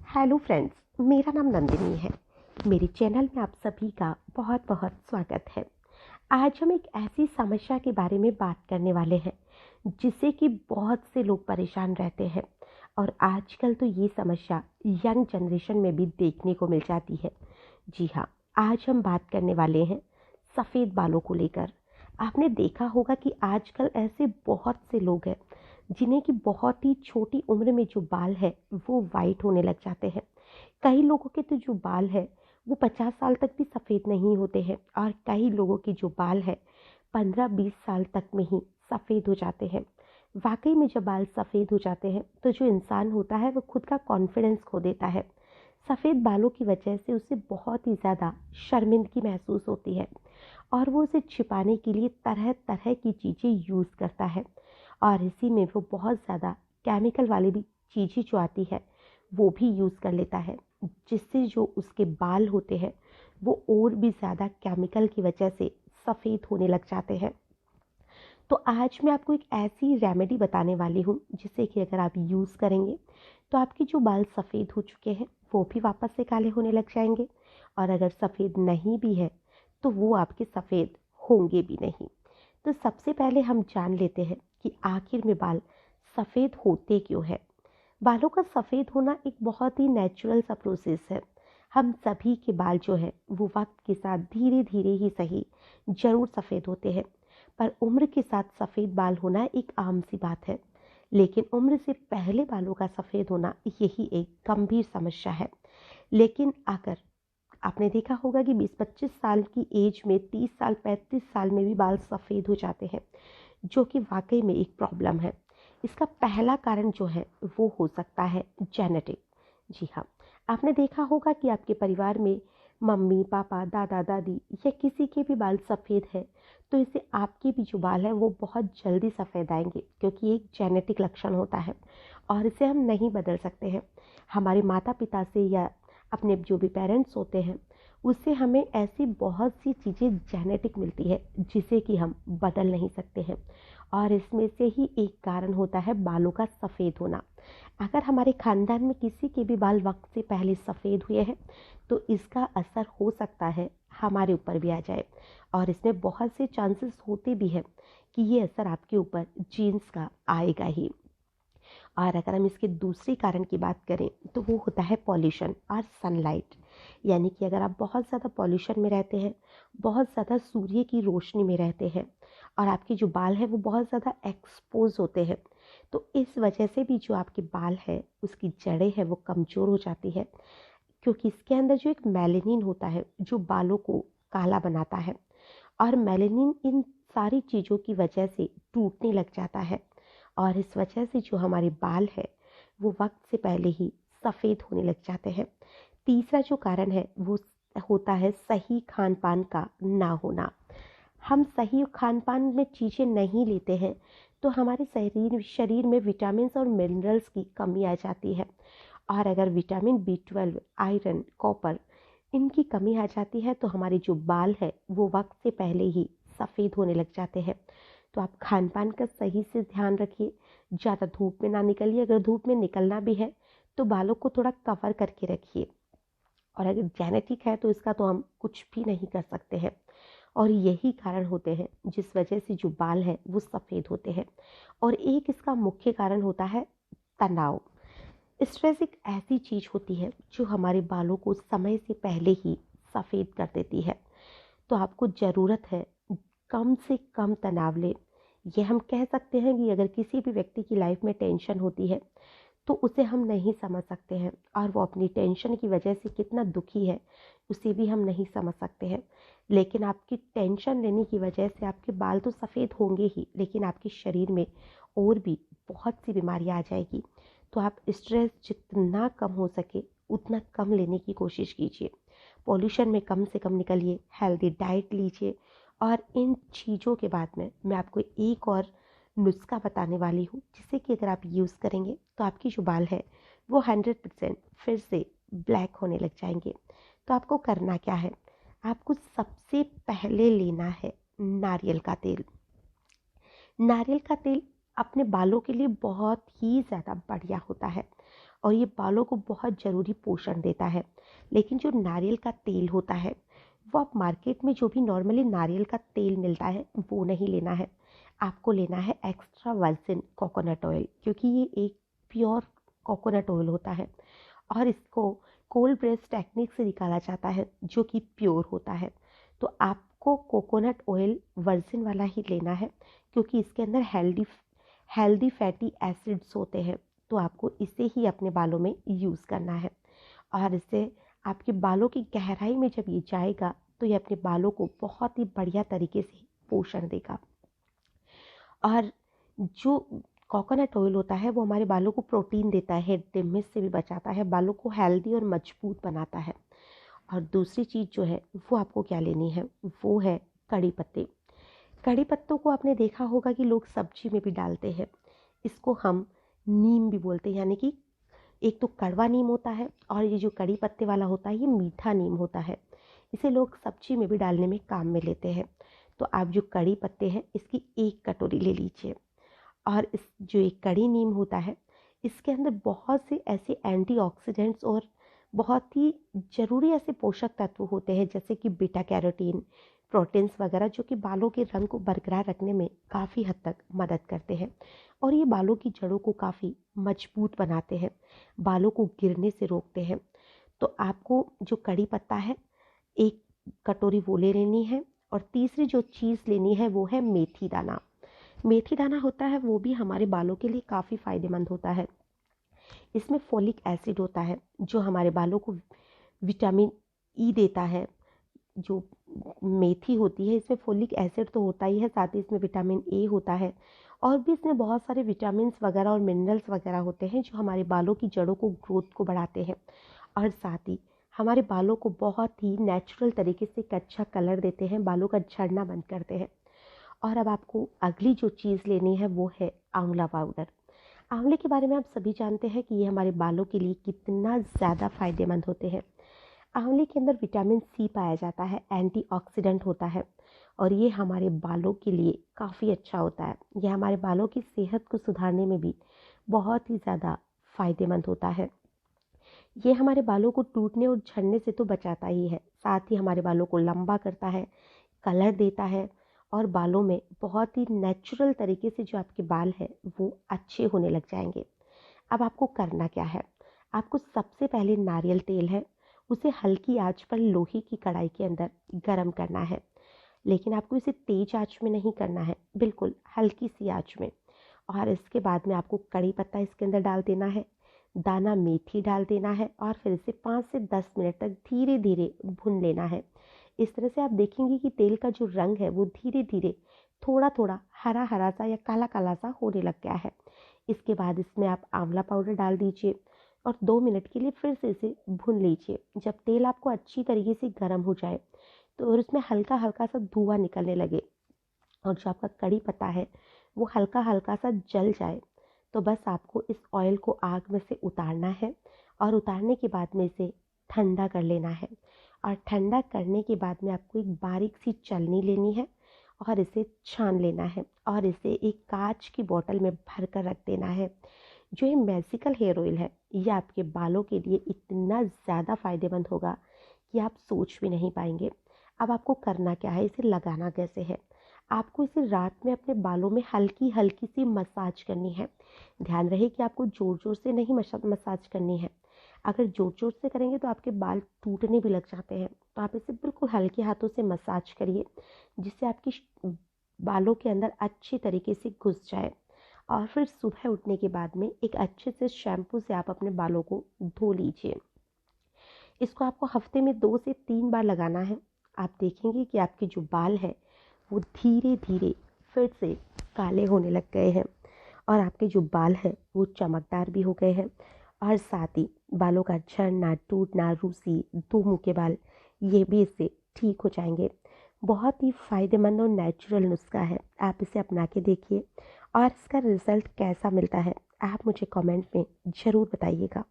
Hello friends, मेरा नाम नंदिनी है। मेरे चैनल में आप सभी का बहुत बहुत स्वागत है। आज हम एक ऐसी समस्या के बारे में बात करने वाले हैं जिससे कि बहुत से लोग परेशान रहते हैं और आजकल तो ये समस्या यंग जनरेशन में भी देखने को मिल जाती है। जी हाँ, आज हम बात करने वाले हैं सफ़ेद बालों को लेकर। आपने देखा होगा कि आजकल ऐसे बहुत से लोग हैं जिन्हें कि बहुत ही छोटी उम्र में जो बाल है वो वाइट होने लग जाते हैं। कई लोगों के तो जो बाल है वो 50 साल तक भी सफ़ेद नहीं होते हैं और कई लोगों की जो बाल है 15-20 साल तक में ही सफ़ेद हो जाते हैं। वाकई में जब बाल सफ़ेद हो जाते हैं तो जो इंसान होता है वो खुद का कॉन्फिडेंस खो देता है। सफ़ेद बालों की वजह से उसे बहुत ही ज़्यादा शर्मिंदगी महसूस होती है और वो उसे छिपाने के लिए तरह तरह की चीज़ें यूज़ करता है और इसी में वो बहुत ज़्यादा केमिकल वाली भी चीज़ें जो आती है वो भी यूज़ कर लेता है, जिससे जो उसके बाल होते हैं वो और भी ज़्यादा केमिकल की वजह से सफ़ेद होने लग जाते हैं। तो आज मैं आपको एक ऐसी रेमेडी बताने वाली हूँ जिससे कि अगर आप यूज़ करेंगे तो आपके जो बाल सफ़ेद हो चुके हैं वो भी वापस से काले होने लग जाएंगे और अगर सफ़ेद नहीं भी है तो वो आपके सफ़ेद होंगे भी नहीं। तो सबसे पहले हम जान लेते हैं कि आखिर में बाल सफ़ेद होते क्यों हैं। बालों का सफ़ेद होना एक बहुत ही नेचुरल सा प्रोसेस है। हम सभी के बाल जो है वो वक्त के साथ धीरे धीरे ही सही ज़रूर सफ़ेद होते हैं, पर उम्र के साथ सफ़ेद बाल होना एक आम सी बात है। लेकिन उम्र से पहले बालों का सफ़ेद होना यही एक गंभीर समस्या है। लेकिन अगर आपने देखा होगा कि 20-25 साल की एज में 30 साल 35 साल में भी बाल सफ़ेद हो जाते हैं, जो कि वाकई में एक प्रॉब्लम है। इसका पहला कारण जो है वो हो सकता है जेनेटिक। जी हाँ, आपने देखा होगा कि आपके परिवार में मम्मी पापा दादा दादी या किसी के भी बाल सफ़ेद है तो इससे आपके भी जो बाल है वो बहुत जल्दी सफ़ेद आएंगे, क्योंकि एक जेनेटिक लक्षण होता है और इसे हम नहीं बदल सकते हैं। हमारे माता पिता से या अपने जो भी पेरेंट्स होते हैं उससे हमें ऐसी बहुत सी चीज़ें जेनेटिक मिलती है जिसे कि हम बदल नहीं सकते हैं और इसमें से ही एक कारण होता है बालों का सफ़ेद होना। अगर हमारे खानदान में किसी के भी बाल वक्त से पहले सफ़ेद हुए हैं तो इसका असर हो सकता है हमारे ऊपर भी आ जाए और इसमें बहुत से चांसेस होते भी हैं कि ये असर आपके ऊपर जीन्स का आएगा ही। और अगर हम इसके दूसरे कारण की बात करें तो वो होता है पॉल्यूशन और सनलाइट। यानी कि अगर आप बहुत ज़्यादा पॉल्यूशन में रहते हैं, बहुत ज़्यादा सूर्य की रोशनी में रहते हैं और आपके जो बाल हैं वो बहुत ज़्यादा एक्सपोज होते हैं, तो इस वजह से भी जो आपके बाल है उसकी जड़ें हैं वो कमज़ोर हो जाती है, क्योंकि इसके अंदर जो एक मेलेनिन होता है जो बालों को काला बनाता है और मेलेनिन इन सारी चीज़ों की वजह से टूटने लग जाता है और इस वजह से जो हमारे बाल है वो वक्त से पहले ही सफ़ेद होने लग जाते हैं। तीसरा जो कारण है वो होता है सही खान पान का ना होना। हम सही खान पान में चीज़ें नहीं लेते हैं तो हमारे शरीर में विटामिन और मिनरल्स की कमी आ जाती है और अगर विटामिन B12 आयरन कॉपर इनकी कमी आ जाती है तो हमारे जो बाल है वो वक्त से पहले ही सफ़ेद होने लग जाते हैं। तो आप खान पान का सही से ध्यान रखिए, ज़्यादा धूप में ना निकलिए, अगर धूप में निकलना भी है तो बालों को थोड़ा कवर करके रखिए और अगर जेनेटिक है तो इसका तो हम कुछ भी नहीं कर सकते हैं और यही कारण होते हैं जिस वजह से जो बाल है वो सफ़ेद होते हैं। और एक इसका मुख्य कारण होता है तनाव। स्ट्रेस एक ऐसी चीज़ होती है जो हमारे बालों को समय से पहले ही सफ़ेद कर देती है। तो आपको ज़रूरत है कम से कम तनाव लें। ये हम कह सकते हैं कि अगर किसी भी व्यक्ति की लाइफ में टेंशन होती है तो उसे हम नहीं समझ सकते हैं और वो अपनी टेंशन की वजह से कितना दुखी है उसे भी हम नहीं समझ सकते हैं। लेकिन आपकी टेंशन लेने की वजह से आपके बाल तो सफ़ेद होंगे ही, लेकिन आपके शरीर में और भी बहुत सी बीमारियां आ जाएगी। तो आप स्ट्रेस जितना कम हो सके उतना कम लेने की कोशिश कीजिए। पॉल्यूशन में कम से कम निकलिए, हेल्दी डाइट लीजिए और इन चीज़ों के बाद में मैं आपको एक और नुस्खा बताने वाली हूँ जिससे कि अगर आप यूज़ करेंगे तो आपकी जो बाल है वो 100% फिर से ब्लैक होने लग जाएंगे। तो आपको करना क्या है, आपको सबसे पहले लेना है नारियल का तेल। नारियल का तेल अपने बालों के लिए बहुत ही ज़्यादा बढ़िया होता है और ये बालों को बहुत ज़रूरी पोषण देता है। लेकिन जो नारियल का तेल होता है वो आप मार्केट में जो भी नॉर्मली नारियल का तेल मिलता है वो नहीं लेना है। आपको लेना है एक्स्ट्रा वर्जिन कोकोनट ऑयल, क्योंकि ये एक प्योर कोकोनट ऑयल होता है और इसको कोल्ड प्रेस टेक्निक से निकाला जाता है जो कि प्योर होता है। तो आपको कोकोनट ऑयल वर्जिन वाला ही लेना है, क्योंकि इसके अंदर हेल्दी फैटी एसिड्स होते हैं। तो आपको इसे ही अपने बालों में यूज़ करना है और इससे आपके बालों की गहराई में जब ये जाएगा तो ये अपने बालों को बहुत ही बढ़िया तरीके से पोषण देगा। और जो कोकोनट ऑयल होता है वो हमारे बालों को प्रोटीन देता है, डिमिश से भी बचाता है, बालों को हेल्दी और मजबूत बनाता है। और दूसरी चीज़ जो है वो आपको क्या लेनी है, वो है कड़ी पत्ते। कड़ी पत्तों को आपने देखा होगा कि लोग सब्जी में भी डालते हैं। इसको हम नीम भी बोलते हैं, यानी कि एक तो कड़वा नीम होता है और ये जो कड़ी पत्ते वाला होता है ये मीठा नीम होता है। इसे लोग सब्जी में भी डालने में काम में लेते हैं। तो आप जो कड़ी पत्ते हैं इसकी 1 कटोरी ले लीजिए। और इस जो एक कड़ी नीम होता है इसके अंदर बहुत से ऐसे एंटीऑक्सीडेंट्स और बहुत ही ज़रूरी ऐसे पोषक तत्व होते हैं, जैसे कि बीटा कैरोटीन, प्रोटीन्स वगैरह, जो कि बालों के रंग को बरकरार रखने में काफ़ी हद तक मदद करते हैं और ये बालों की जड़ों को काफ़ी मजबूत बनाते हैं, बालों को गिरने से रोकते हैं। तो आपको जो कड़ी पत्ता है 1 कटोरी वो ले लेनी है। और तीसरी जो चीज़ लेनी है वो है मेथी दाना। मेथी दाना होता है वो भी हमारे बालों के लिए काफ़ी फ़ायदेमंद होता है। इसमें फोलिक एसिड होता है जो हमारे बालों को विटामिन ई देता है। जो मेथी होती है इसमें फोलिक एसिड तो होता ही है, साथ ही इसमें विटामिन ए होता है और भी इसमें बहुत सारे विटामिन्स वगैरह और मिनरल्स वगैरह होते हैं जो हमारे बालों की जड़ों को ग्रोथ को बढ़ाते हैं और साथ ही हमारे बालों को बहुत ही नेचुरल तरीके से एक अच्छा कलर देते हैं, बालों का झड़ना बंद करते हैं। और अब आपको अगली जो चीज़ लेनी है वो है आंवला पाउडर। आंवले के बारे में आप सभी जानते हैं कि ये हमारे बालों के लिए कितना ज़्यादा फायदेमंद होते हैं। आंवले के अंदर विटामिन सी पाया जाता है, एंटीऑक्सीडेंट होता है और ये हमारे बालों के लिए काफ़ी अच्छा होता है। यह हमारे बालों की सेहत को सुधारने में भी बहुत ही ज़्यादा फायदेमंद होता है। ये हमारे बालों को टूटने और झड़ने से तो बचाता ही है, साथ ही हमारे बालों को लंबा करता है, कलर देता है और बालों में बहुत ही नेचुरल तरीके से जो आपके बाल है वो अच्छे होने लग जाएंगे। अब आपको करना क्या है, आपको सबसे पहले नारियल तेल है उसे हल्की आंच पर लोहे की कढ़ाई के अंदर गरम करना है। लेकिन आपको इसे तेज आंच में नहीं करना है, बिल्कुल हल्की सी आंच में। और इसके बाद में आपको कड़ी पत्ता इसके अंदर डाल देना है, दाना मेथी डाल देना है और फिर इसे 5 से 10 मिनट तक धीरे धीरे भून लेना है। इस तरह से आप देखेंगे कि तेल का जो रंग है वो धीरे धीरे थोड़ा थोड़ा हरा हरा सा या काला काला सा होने लग गया है। इसके बाद इसमें आप आंवला पाउडर डाल दीजिए और 2 मिनट के लिए फिर से इसे भून लीजिए। जब तेल आपको अच्छी तरीके से गर्म हो जाए तो और उसमें हल्का हल्का सा धुआं निकलने लगे और जो आपका कड़ी पत्ता है वो हल्का हल्का सा जल जाए, तो बस आपको इस ऑयल को आग में से उतारना है और उतारने के बाद में इसे ठंडा कर लेना है। और ठंडा करने के बाद में आपको एक बारीक सी छलनी लेनी है और इसे छान लेना है और इसे एक कांच की बोतल में भर कर रख देना है। जो ये मैजिकल हेयर ऑयल है ये आपके बालों के लिए इतना ज़्यादा फ़ायदेमंद होगा कि आप सोच भी नहीं पाएंगे। अब आपको करना क्या है, इसे लगाना कैसे है, आपको इसे रात में अपने बालों में हल्की हल्की सी मसाज करनी है। ध्यान रहे कि आपको ज़ोर ज़ोर से नहीं मसाज करनी है। अगर ज़ोर ज़ोर से करेंगे तो आपके बाल टूटने भी लग जाते हैं। तो आप इसे बिल्कुल हल्के हाथों से मसाज करिए जिससे आपकी बालों के अंदर अच्छी तरीके से घुस जाए। और फिर सुबह उठने के बाद में एक अच्छे से शैम्पू से आप अपने बालों को धो लीजिए। इसको आपको हफ्ते में 2 से 3 बार लगाना है। आप देखेंगे कि आपके जो बाल है वो धीरे धीरे फिर से काले होने लग गए हैं और आपके जो बाल हैं वो चमकदार भी हो गए हैं और साथ ही बालों का झड़ना, टूटना, रूसी, दो मुँह के बाल, ये भी इससे ठीक हो जाएंगे। बहुत ही फ़ायदेमंद और नेचुरल नुस्खा है, आप इसे अपना के देखिए और इसका रिज़ल्ट कैसा मिलता है आप मुझे कमेंट में ज़रूर बताइएगा।